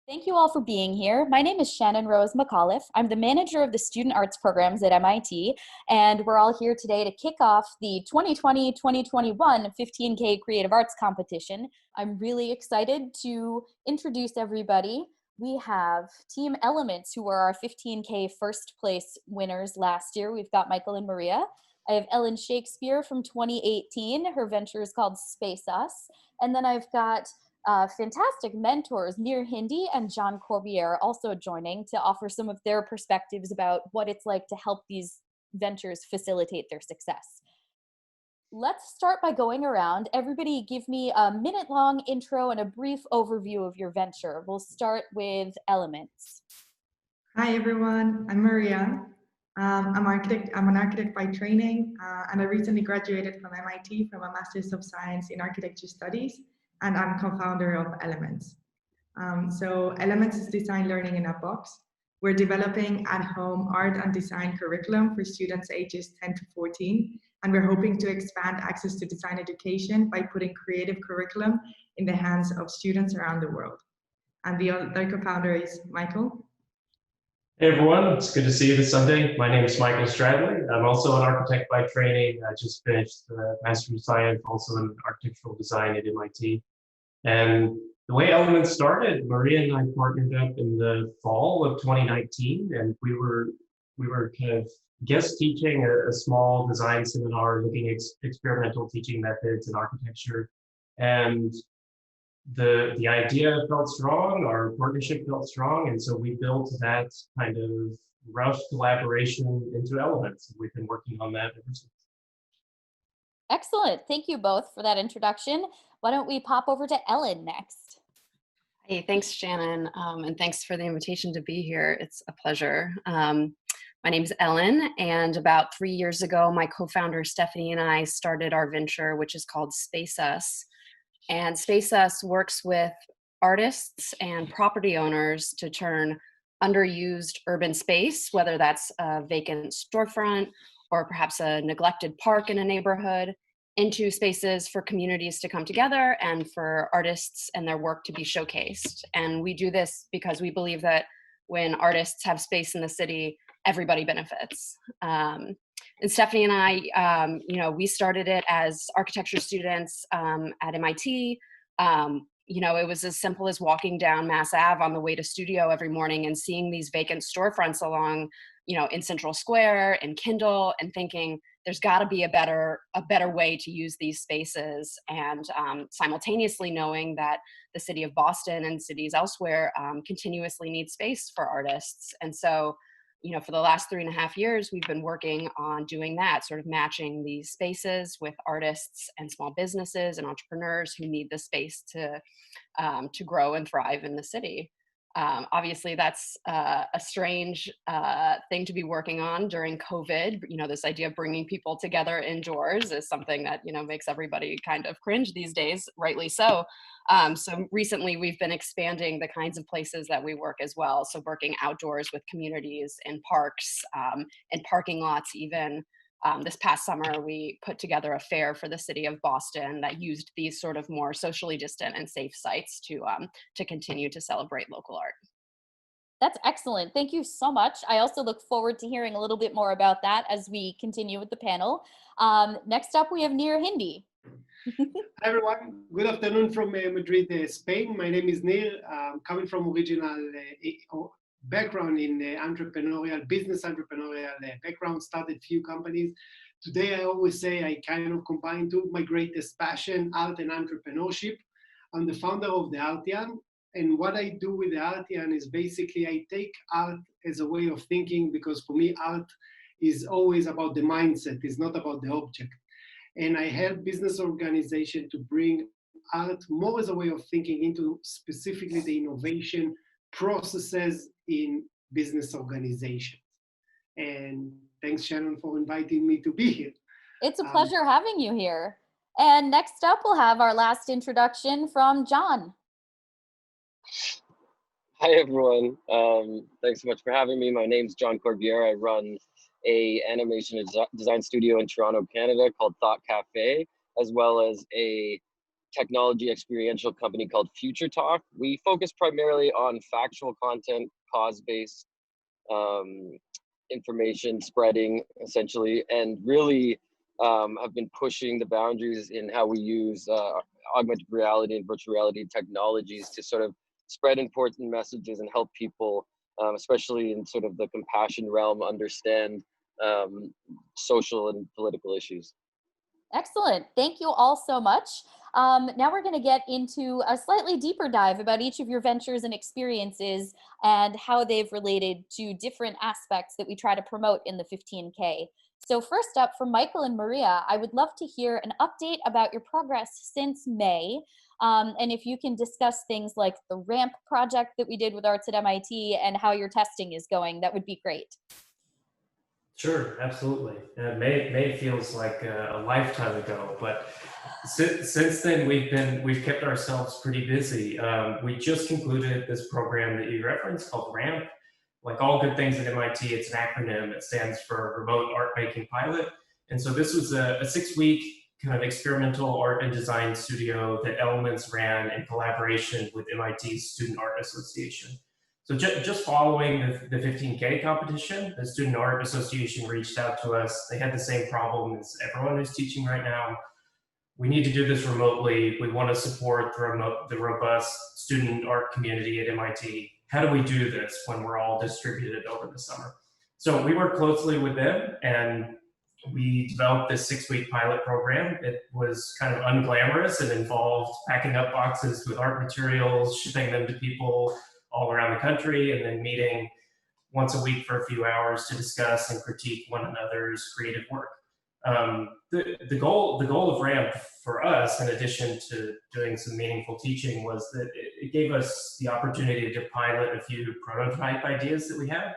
Thank you all for being here. My name is Shannon Rose McAuliffe. I'm the manager of the student arts programs at MIT, and we're all here today to kick off the 2020-2021 15K Creative Arts Competition. I'm really excited to introduce everybody. We have Team Elements, who were our 15K first place winners last year. We've got Michael and Maria. I have Ellen Shakespeare from 2018. Her venture is called Spaceus. And then I've got fantastic mentors, Nir Hindi and Jon Corbiere, also joining to offer some of their perspectives about what it's like to help these ventures facilitate their success. Let's start by going around. Everybody give me a minute-long intro and a brief overview of your venture. We'll start with Elements. Hi everyone, I'm Maria. I'm an architect by training, and I recently graduated from MIT from a Master's of Science in Architecture Studies, and I'm co-founder of Elements. So Elements is design learning in a box. We're developing at-home art and design curriculum for students ages 10 to 14, and we're hoping to expand access to design education by putting creative curriculum in the hands of students around the world. And the other co-founder is Michael. Hey everyone, it's good to see you this Sunday. My name is Michael Stradley. I'm also an architect by training. I just finished the Master's of Science, also in architectural design at MIT. And the way Elements started, Maria and I partnered up in the fall of 2019, and we were kind of guest teaching a small design seminar looking at experimental teaching methods in architecture. And the idea felt strong, our partnership felt strong, and so we built that kind of rough collaboration into Elements. We've been working on that ever since. Excellent. Thank you both for that introduction. Why don't we pop over to Ellen next? Hey, thanks, Shannon, and thanks for the invitation to be here. It's a pleasure. My name is Ellen, and about 3 years ago, my co-founder Stephanie and I started our venture, which is called Spaceus. And Spaceus works with artists and property owners to turn underused urban space, whether that's a vacant storefront or perhaps a neglected park in a neighborhood, into spaces for communities to come together and for artists and their work to be showcased. And we do this because we believe that when artists have space in the city, everybody benefits. And Stephanie and I, we started it as architecture students at MIT. It was as simple as walking down Mass Ave on the way to studio every morning and seeing these vacant storefronts along, in Central Square and Kindle, and thinking there's got to be a better way to use these spaces, and simultaneously knowing that the city of Boston and cities elsewhere continuously need space for artists. And so, for the last 3.5 years, we've been working on doing that, sort of matching these spaces with artists and small businesses and entrepreneurs who need the space to grow and thrive in the city. Obviously, that's a strange thing to be working on during COVID. This idea of bringing people together indoors is something that, makes everybody kind of cringe these days, rightly so. So recently, we've been expanding the kinds of places that we work as well. So working outdoors with communities in parks, in parking lots even. This past summer, we put together a fair for the city of Boston that used these sort of more socially distant and safe sites to continue to celebrate local art. That's excellent. Thank you so much. I also look forward to hearing a little bit more about that as we continue with the panel. Next up, we have Nir Hindi. Hi everyone, good afternoon from Madrid, Spain. My name is Nir. Coming from original background in business entrepreneurial background, started few companies. Today I always say I kind of combine two of my greatest passion, art and entrepreneurship. I'm the founder of the Artian, and what I do with the Artian is basically I take art as a way of thinking, because for me art is always about the mindset, it's not about the object. And I help business organization to bring art more as a way of thinking into specifically the innovation processes in business organizations. And thanks, Shannon, for inviting me to be here. It's a pleasure having you here. And next up, we'll have our last introduction from Jon. Hi, everyone. Thanks so much for having me. My name's Jon Corbiere. I run a animation design studio in Toronto, Canada called Thought Cafe, as well as a technology experiential company called Future Talk. We focus primarily on factual content, cause-based information spreading, essentially, and really have been pushing the boundaries in how we use augmented reality and virtual reality technologies to sort of spread important messages and help people, especially in sort of the compassion realm, understand social and political issues. Excellent. Thank you all so much. Now we're going to get into a slightly deeper dive about each of your ventures and experiences and how they've related to different aspects that we try to promote in the 15K. So first up, from Michael and Maria, I would love to hear an update about your progress since May. And if you can discuss things like the RAMP project that we did with Arts at MIT and how your testing is going, that would be great. Sure, absolutely. May feels like a lifetime ago, but since then we've kept ourselves pretty busy. We just concluded this program that you referenced called RAMP. Like all good things at MIT, it's an acronym. It stands for Remote Art Making Pilot. And so this was a 6-week kind of experimental art and design studio that Elements ran in collaboration with MIT's Student Art Association. So just following the 15K competition, the Student Art Association reached out to us. They had the same problem as everyone who's teaching right now. We need to do this remotely. We want to support the robust student art community at MIT. How do we do this when we're all distributed over the summer? So we worked closely with them and we developed this 6-week pilot program. It was kind of unglamorous. It involved packing up boxes with art materials, shipping them to people all around the country, and then meeting once a week for a few hours to discuss and critique one another's creative work. The goal of RAMP for us, in addition to doing some meaningful teaching, was that it gave us the opportunity to pilot a few prototype ideas that we had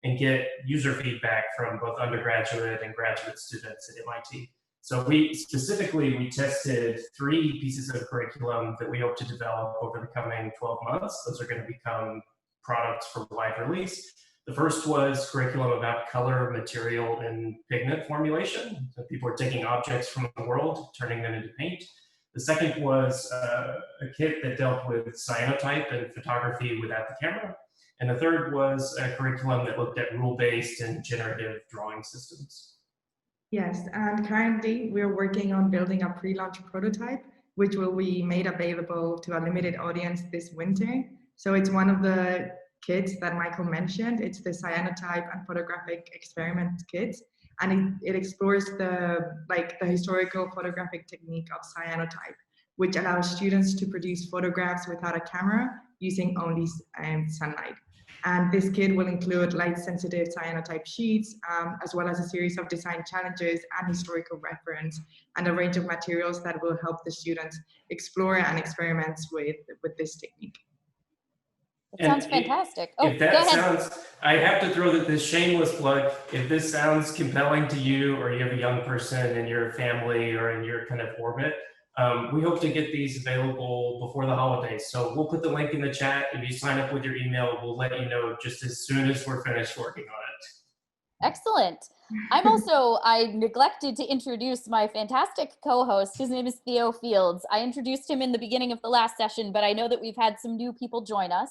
and get user feedback from both undergraduate and graduate students at MIT. So we tested 3 pieces of curriculum that we hope to develop over the coming 12 months. Those are going to become products for wide release. The first was curriculum about color, material, and pigment formulation. So people are taking objects from the world, turning them into paint. The second was a kit that dealt with cyanotype and photography without the camera. And the third was a curriculum that looked at rule-based and generative drawing systems. Yes, and currently we're working on building a pre-launch prototype, which will be made available to a limited audience this winter. So it's one of the kits that Michael mentioned. It's the cyanotype and photographic experiment kit, and it explores the historical photographic technique of cyanotype, which allows students to produce photographs without a camera using only sunlight. And this kit will include light-sensitive cyanotype sheets, as well as a series of design challenges and historical reference, and a range of materials that will help the students explore and experiment with this technique. It sounds fantastic. If that sounds, I have to throw this shameless plug. If this sounds compelling to you, or you have a young person in your family or in your kind of orbit, we hope to get these available before the holidays. So we'll put the link in the chat. If you sign up with your email, we'll let you know just as soon as we're finished working on it. Excellent. I neglected to introduce my fantastic co-host. His name is Theo Fields. I introduced him in the beginning of the last session, but I know that we've had some new people join us.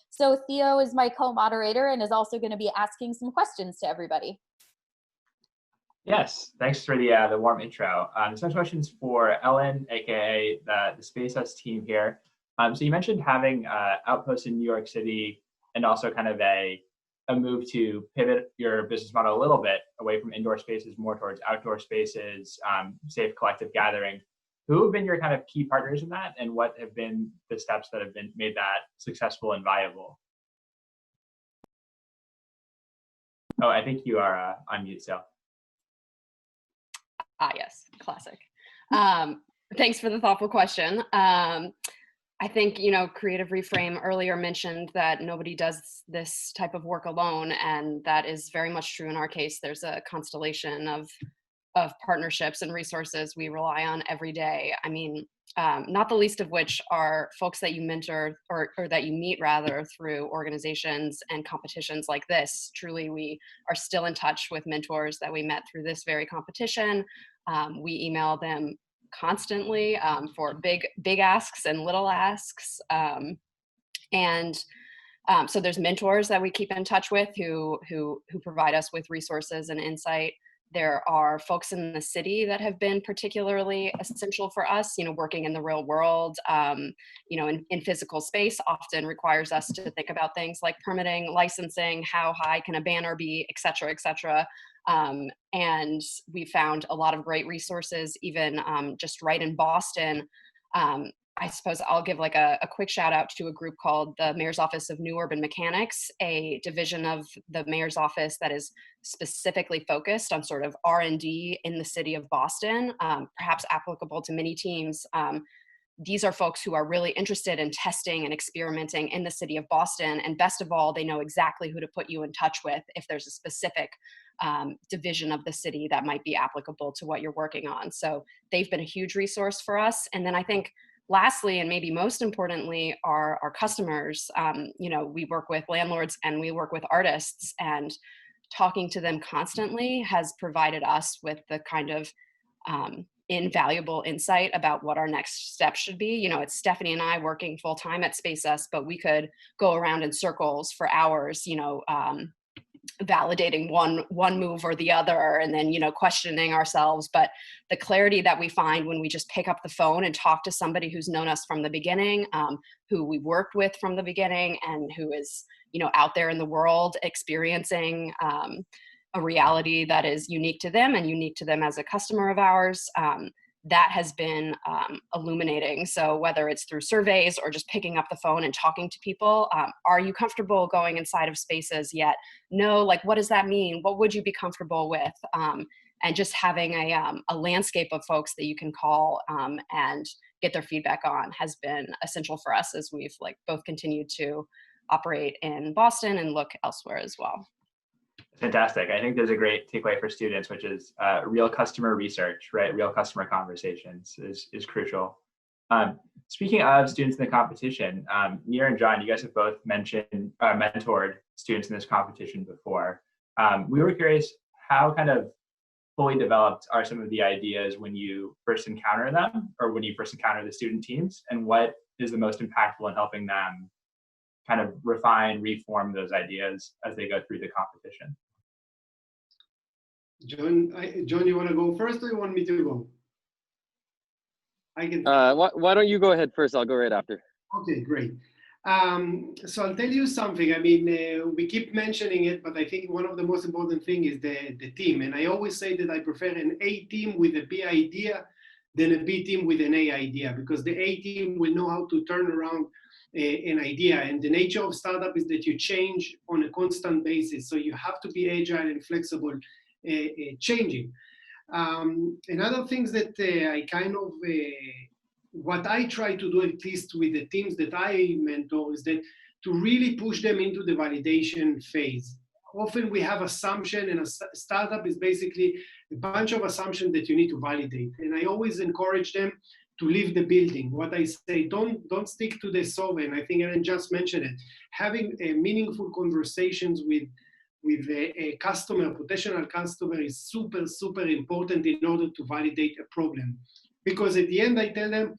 So Theo is my co-moderator and is also going to be asking some questions to everybody. Yes, thanks for the warm intro. Some questions for Ellen, aka the Spaceus team here. So you mentioned having outposts in New York City and also kind of a move to pivot your business model a little bit away from indoor spaces, more towards outdoor spaces, safe collective gathering. Who have been your kind of key partners in that, and what have been the steps that have been made that successful and viable? Oh, I think you are on mute, so. Yes, classic. Thanks for the thoughtful question. I think, Creative Reframe earlier mentioned that nobody does this type of work alone, and that is very much true in our case. There's a constellation of partnerships and resources we rely on every day. I mean, not the least of which are folks that you mentor or that you meet rather through organizations and competitions like this. Truly, we are still in touch with mentors that we met through this very competition. We email them constantly for big asks and little asks. So there's mentors that we keep in touch with who provide us with resources and insight. There are folks in the city that have been particularly essential for us, working in the real world, in physical space often requires us to think about things like permitting, licensing, how high can a banner be, et cetera, et cetera. And we found a lot of great resources, even just right in Boston. I suppose I'll give like a quick shout out to a group called the Mayor's Office of New Urban Mechanics, a division of the Mayor's Office that is specifically focused on sort of R&D in the city of Boston, perhaps applicable to many teams. These are folks who are really interested in testing and experimenting in the city of Boston. And best of all, they know exactly who to put you in touch with if there's a specific division of the city that might be applicable to what you're working on. So they've been a huge resource for us. And then I think lastly, and maybe most importantly, are our customers. We work with landlords and we work with artists, and talking to them constantly has provided us with the kind of invaluable insight about what our next step should be. It's Stephanie and I working full time at Spaceus, but we could go around in circles for hours, validating one move or the other, and then questioning ourselves. But the clarity that we find when we just pick up the phone and talk to somebody who's known us from the beginning, who we worked with from the beginning, and who is out there in the world experiencing a reality that is unique to them and unique to them as a customer of ours, that has been illuminating. So whether it's through surveys or just picking up the phone and talking to people, are you comfortable going inside of spaces yet? No, like, what does that mean? What would you be comfortable with? And just having a landscape of folks that you can call and get their feedback on has been essential for us as we've both continued to operate in Boston and look elsewhere as well. Fantastic. I think there's a great takeaway for students, which is real customer research, right? Real customer conversations is crucial. Speaking of students in the competition, Nir and Jon, you guys have both mentored students in this competition before. We were curious, how kind of fully developed are some of the ideas when you first encounter them, or when you first encounter the student teams, and what is the most impactful in helping them kind of refine, reform those ideas as they go through the competition? Jon, you want to go first, or you want me to go? I can. Why don't you go ahead first? I'll go right after. Okay, great. So I'll tell you something. I mean, we keep mentioning it, but I think one of the most important thing is the team. And I always say that I prefer an A team with a B idea than a B team with an A idea, because the A team will know how to turn around an idea. And the nature of startup is that you change on a constant basis. So you have to be agile and flexible, changing. Another things that I kind of, what I try to do, at least with the teams that I mentor, is that to really push them into the validation phase. Often we have assumption, and a startup is basically a bunch of assumptions that you need to validate. And I always encourage them to leave the building. What I say, don't stick to the survey. And I think Ellen just mentioned it. Having meaningful conversations with a customer, potential customer, is super, super important in order to validate a problem. Because at the end, I tell them,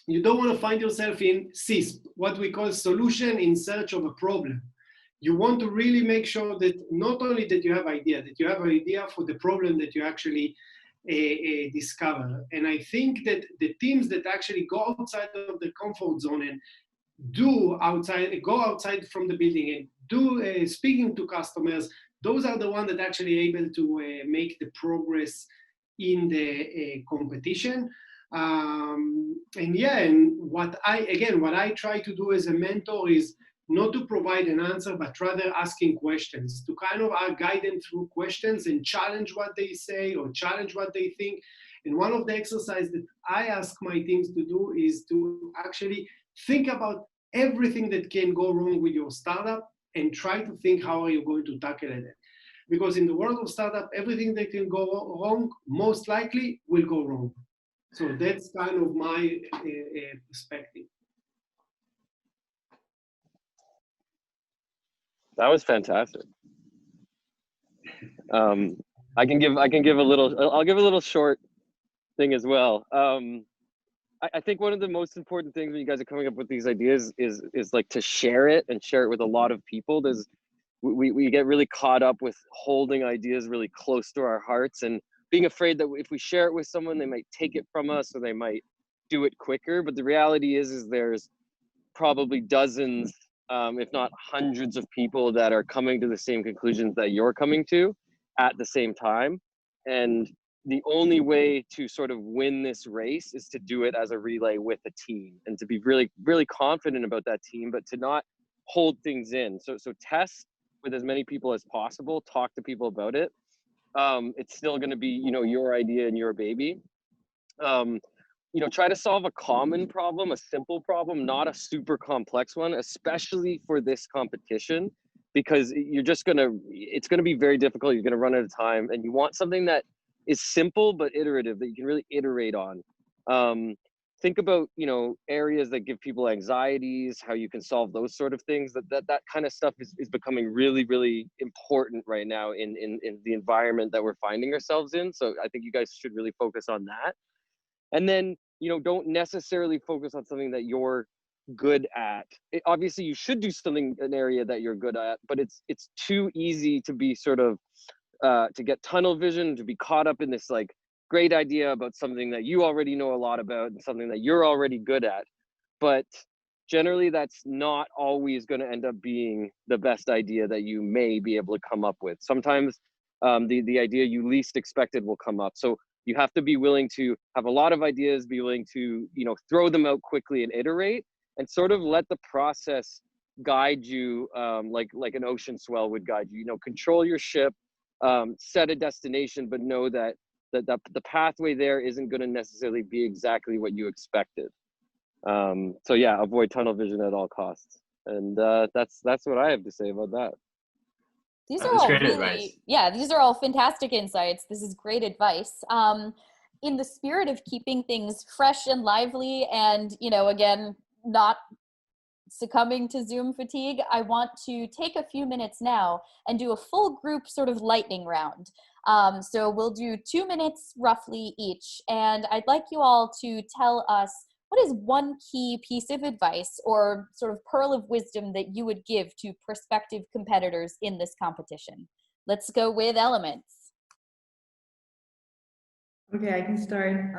you don't want to find yourself in CISP, what we call solution in search of a problem. You want to really make sure that not only that you have idea, that you have an idea for the problem that you actually discover. And I think that the teams that actually go outside of the comfort zone and go outside from the building and do speaking to customers, those are the ones that actually able to make the progress in the competition. And what I try to do as a mentor is not to provide an answer, but rather asking questions, to kind of guide them through questions and challenge what they say or challenge what they think. And one of the exercises that I ask my teams to do is to actually think about everything that can go wrong with your startup and try to think how are you going to tackle it. Because in the world of startup, everything that can go wrong, most likely will go wrong. So that's kind of my perspective. That was fantastic. I can give a little. I'll give a little short thing as well. I think one of the most important things when you guys are coming up with these ideas is like to share it and share it with a lot of people. We get really caught up with holding ideas really close to our hearts and being afraid that if we share it with someone, they might take it from us or they might do it quicker. But the reality is there's probably dozens, if not hundreds of people that are coming to the same conclusions that you're coming to at the same time. And the only way to sort of win this race is to do it as a relay with a team and to be really, really confident about that team, but to not hold things in. So test with as many people as possible, talk to people about it. It's still going to be, your idea and your baby. Try to solve a common problem, a simple problem, not a super complex one, especially for this competition, because it's going to be very difficult. You're going to run out of time, and you want something that is simple but iterative, that you can really iterate on. Think about, areas that give people anxieties, how you can solve those sort of things. That kind of stuff is becoming really, really important right now in the environment that we're finding ourselves in. So I think you guys should really focus on that. And then, don't necessarily focus on something that you're good at. Obviously, you should do an area that you're good at, but it's too easy to be sort of, to get tunnel vision, to be caught up in this like great idea about something that you already know a lot about and something that you're already good at. But generally, that's not always going to end up being the best idea that you may be able to come up with. Sometimes the idea you least expected will come up. So you have to be willing to have a lot of ideas, be willing to, throw them out quickly and iterate, and sort of let the process guide you, like an ocean swell would guide you. Control your ship, set a destination, but know that the pathway there isn't going to necessarily be exactly what you expected. So yeah, avoid tunnel vision at all costs. And that's what I have to say about that. These are all really, these are all fantastic insights. This is great advice. In the spirit of keeping things fresh and lively and, again, not succumbing to Zoom fatigue, I want to take a few minutes now and do a full group sort of lightning round. So we'll do 2 minutes roughly each. And I'd like you all to tell us, what is one key piece of advice or sort of pearl of wisdom that you would give to prospective competitors in this competition? Let's go with Elements. Okay, I can start.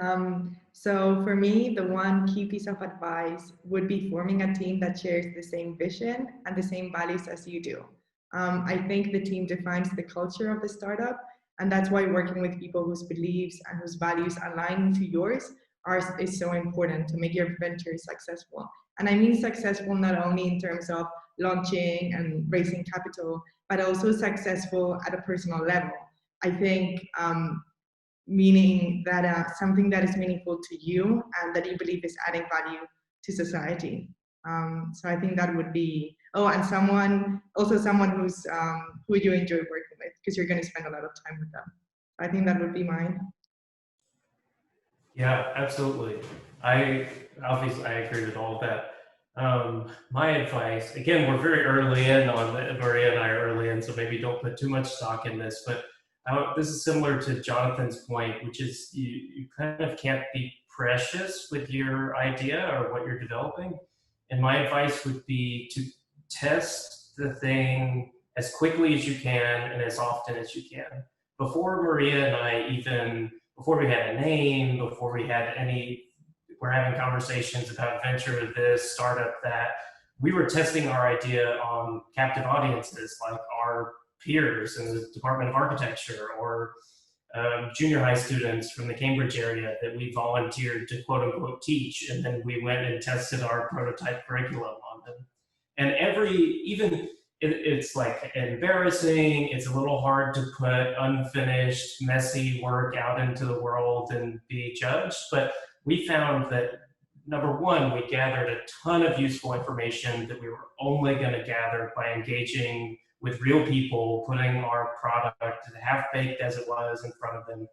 So for me, the one key piece of advice would be forming a team that shares the same vision and the same values as you do. I think the team defines the culture of the startup, and that's why working with people whose beliefs and whose values align to yours is so important to make your venture successful. And I mean successful not only in terms of launching and raising capital, but also successful at a personal level. I think meaning that something that is meaningful to you and that you believe is adding value to society. So I think that would be, and someone who you enjoy working with, because you're going to spend a lot of time with them. I think that would be mine. Yeah, absolutely. I agree with all of that. My advice, again, we're very early in on it. Maria and I are early in, so maybe don't put too much stock in this, but this is similar to Jonathan's point, which is you kind of can't be precious with your idea or what you're developing. And my advice would be to test the thing as quickly as you can and as often as you can. Before Maria and I before we had a name, before we're having conversations about venture this, startup that, we were testing our idea on captive audiences like our peers in the Department of Architecture or junior high students from the Cambridge area that we volunteered to quote unquote teach. And then we went and tested our prototype curriculum on them. And it's like embarrassing, it's a little hard to put unfinished, messy work out into the world and be judged, but we found that, number one, we gathered a ton of useful information that we were only going to gather by engaging with real people, putting our product, half-baked as it was, in front of them.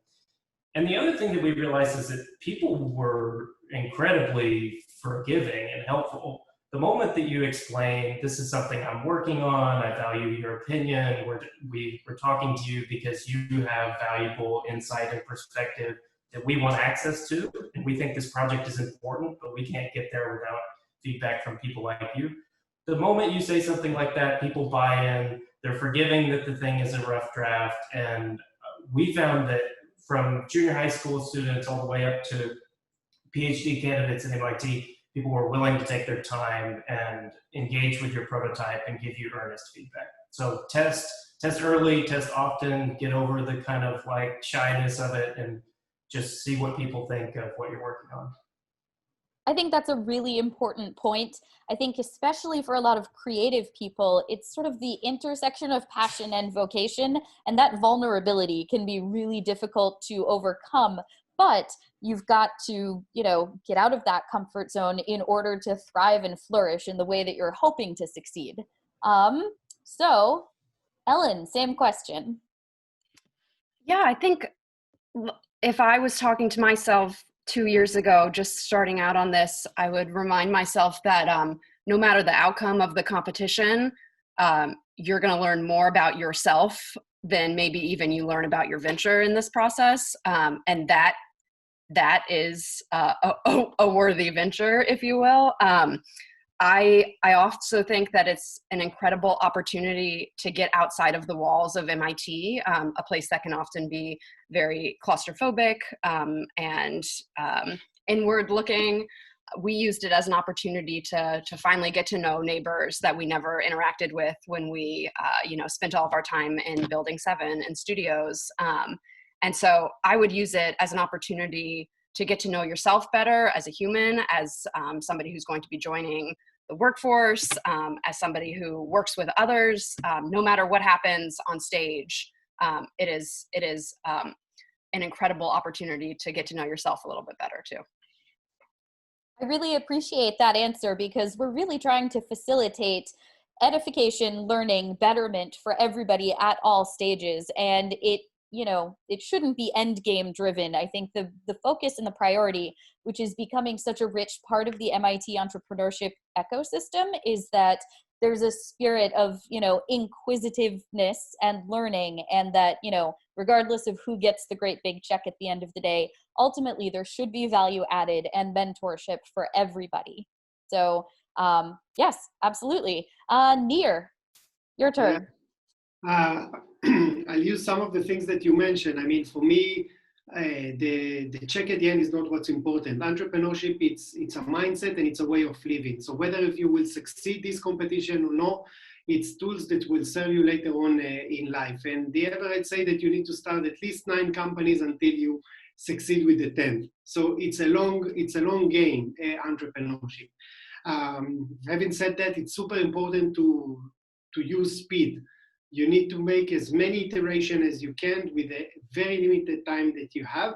And the other thing that we realized is that people were incredibly forgiving and helpful. The moment that you explain, this is something I'm working on, I value your opinion, we're talking to you because you have valuable insight and perspective, that we want access to, and we think this project is important, but we can't get there without feedback from people like you. The moment you say something like that, people buy in, they're forgiving that the thing is a rough draft, and we found that from junior high school students all the way up to PhD candidates at MIT, people were willing to take their time and engage with your prototype and give you earnest feedback. So test early, test often, get over the kind of like shyness of it, and just see what people think of what you're working on. I think that's a really important point. I think especially for a lot of creative people, it's sort of the intersection of passion and vocation, and that vulnerability can be really difficult to overcome. But you've got to, get out of that comfort zone in order to thrive and flourish in the way that you're hoping to succeed. So, Ellen, same question. Yeah, I think if I was talking to myself 2 years ago, just starting out on this, I would remind myself that no matter the outcome of the competition, you're going to learn more about yourself than maybe even you learn about your venture in this process. And that is a worthy venture, if you will. I also think that it's an incredible opportunity to get outside of the walls of MIT, a place that can often be very claustrophobic and inward looking. We used it as an opportunity to finally get to know neighbors that we never interacted with when we spent all of our time in Building 7 and studios. And so I would use it as an opportunity to get to know yourself better as a human, as somebody who's going to be joining the workforce, as somebody who works with others. No matter what happens on stage, it is an incredible opportunity to get to know yourself a little bit better too. I really appreciate that answer, because we're really trying to facilitate edification, learning, betterment for everybody at all stages. And it shouldn't be end game driven. I think the focus and the priority, which is becoming such a rich part of the MIT entrepreneurship ecosystem, is that there's a spirit of, inquisitiveness and learning, and that, regardless of who gets the great big check at the end of the day, ultimately there should be value added and mentorship for everybody. So yes, absolutely. Nir, your turn. Yeah. I'll use some of the things that you mentioned. I mean, for me, the check at the end is not what's important. Entrepreneurship, it's a mindset and it's a way of living. So whether if you will succeed this competition or not, it's tools that will serve you later on in life. And the average say that you need to start at least 9 companies until you succeed with the 10th. So it's a long game, entrepreneurship. Having said that, it's super important to use speed. You need to make as many iterations as you can with a very limited time that you have.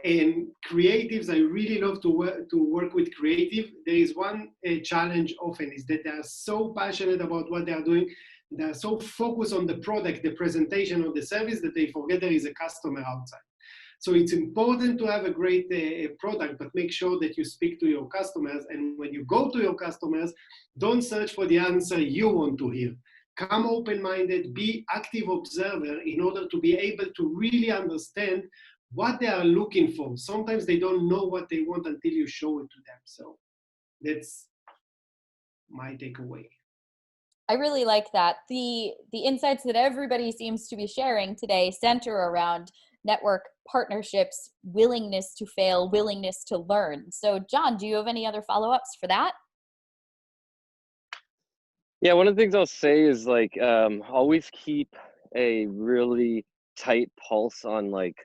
And creatives, I really love to work with creative. There is one challenge often is that they are so passionate about what they are doing. They are so focused on the product, the presentation of the service, that they forget there is a customer outside. So it's important to have a great product, but make sure that you speak to your customers. And when you go to your customers, don't search for the answer you want to hear. Come open-minded, be active observer in order to be able to really understand what they are looking for. Sometimes they don't know what they want until you show it to them. So that's my takeaway. I really like that. The insights that everybody seems to be sharing today center around network partnerships, willingness to fail, willingness to learn. So John, do you have any other follow-ups for that? Yeah, one of the things I'll say is like always keep a really tight pulse on like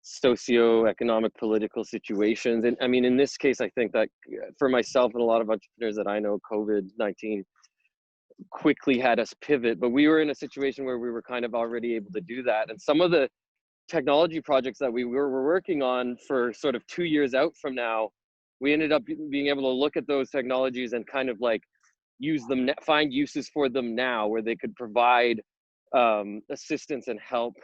socioeconomic political situations. And I mean, in this case, I think that for myself and a lot of entrepreneurs that I know, COVID-19 quickly had us pivot, but we were in a situation where we were kind of already able to do that. And some of the technology projects that we were working on for sort of 2 years out from now, we ended up being able to look at those technologies and kind of like use them, find uses for them now where they could provide assistance and help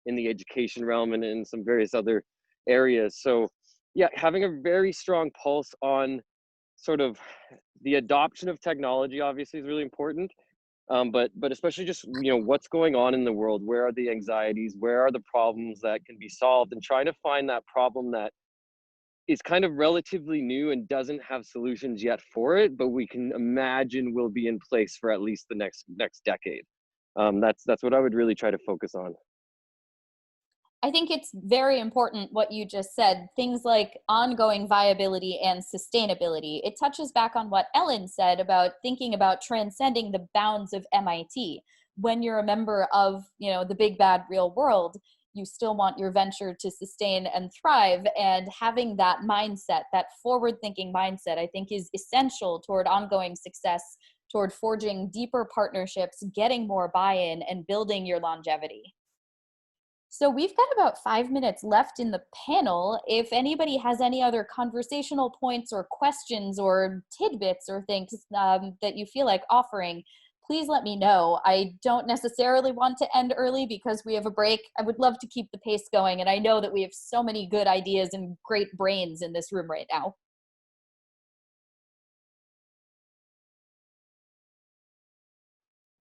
in the education realm and in some various other areas. So yeah, having a very strong pulse on sort of the adoption of technology obviously is really important, but especially just, what's going on in the world, where are the anxieties, where are the problems that can be solved, and trying to find that problem that is kind of relatively new and doesn't have solutions yet for it, but we can imagine will be in place for at least the next decade. That's what I would really try to focus on. I think it's very important what you just said, things like ongoing viability and sustainability. It touches back on what Ellen said about thinking about transcending the bounds of MIT. When you're a member of, the big bad real world, you still want your venture to sustain and thrive, and having that mindset, that forward-thinking mindset, I think is essential toward ongoing success, toward forging deeper partnerships, getting more buy-in, and building your longevity. So we've got about 5 minutes left in the panel. If anybody has any other conversational points or questions or tidbits or things that you feel like offering, please let me know. I don't necessarily want to end early because we have a break. I would love to keep the pace going, and I know that we have so many good ideas and great brains in this room right now.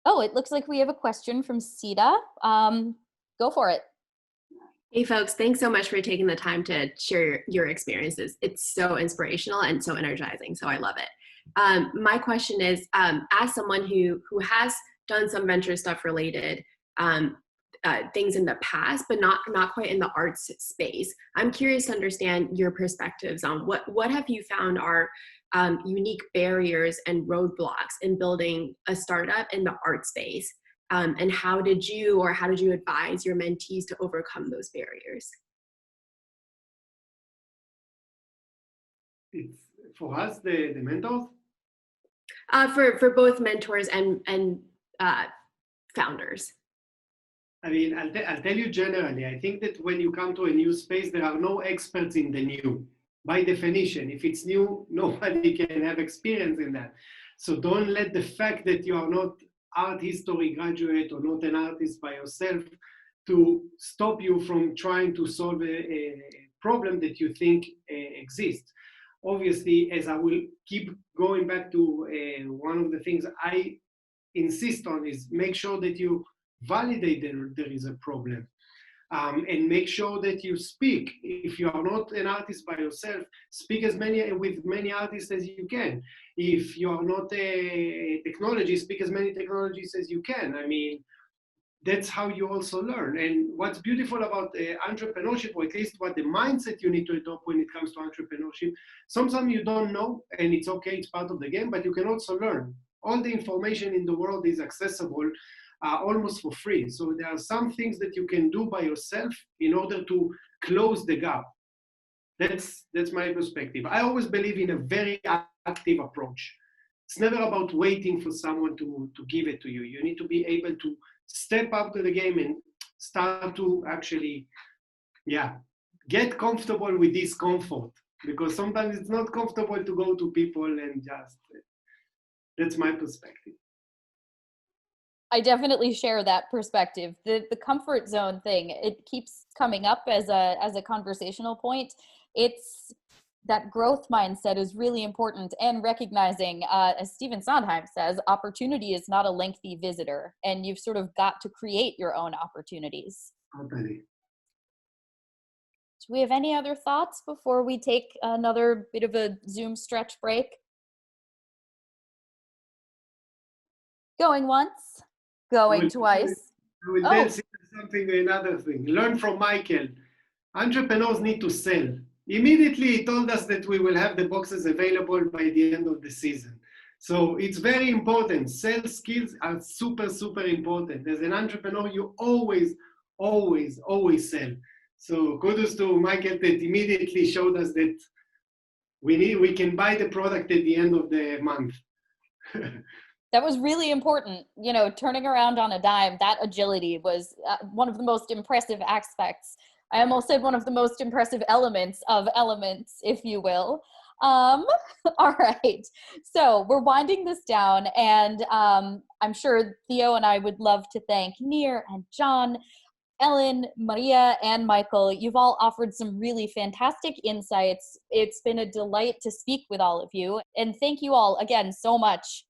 Oh, it looks like we have a question from Sita. Go for it. Hey folks, thanks so much for taking the time to share your experiences. It's so inspirational and so energizing, so I love it. My question is, as someone who has done some venture stuff related things in the past, but not quite in the arts space, I'm curious to understand your perspectives on what have you found are unique barriers and roadblocks in building a startup in the art space? And how did you advise your mentees to overcome those barriers? It's for us, the mentors? For both mentors and founders. I mean, I'll tell you generally, I think that when you come to a new space, there are no experts in the new. By definition, if it's new, nobody can have experience in that. So don't let the fact that you are not art history graduate or not an artist by yourself to stop you from trying to solve a problem that you think exists. Obviously, as I will keep going back to one of the things I insist on is make sure that you validate that there is a problem. And make sure that you speak. If you are not an artist by yourself, speak with many artists as you can. If you are not a technologist, speak as many technologists as you can. I mean, that's how you also learn. And what's beautiful about entrepreneurship, or at least what the mindset you need to adopt when it comes to entrepreneurship, sometimes you don't know, and it's okay, it's part of the game, but you can also learn. All the information in the world is accessible almost for free. So there are some things that you can do by yourself in order to close the gap. That's my perspective. I always believe in a very active approach. It's never about waiting for someone to give it to you. You need to be able to step up to the game and start to actually, get comfortable with discomfort. Because sometimes it's not comfortable to go to people and just, that's my perspective. I definitely share that perspective. The comfort zone thing, it keeps coming up as a conversational point. It's that growth mindset is really important, and recognizing, as Stephen Sondheim says, opportunity is not a lengthy visitor, and you've sort of got to create your own opportunities. Totally. Do we have any other thoughts before we take another bit of a Zoom stretch break? Going once, going twice. I will then say another thing. Learn from Michael. Entrepreneurs need to sell. Immediately he told us that we will have the boxes available by the end of the season. So it's very important. Sales skills are super, super important. As an entrepreneur, you always, always, always sell. So kudos to Michael that immediately showed us that we can buy the product at the end of the month. That was really important. You know, turning around on a dime, that agility was one of the most impressive aspects. I almost said one of the most impressive elements of elements, if you will. All right. So we're winding this down, and I'm sure Theo and I would love to thank Nir and Jon, Ellen, Maria, and Michael. You've all offered some really fantastic insights. It's been a delight to speak with all of you. And thank you all again so much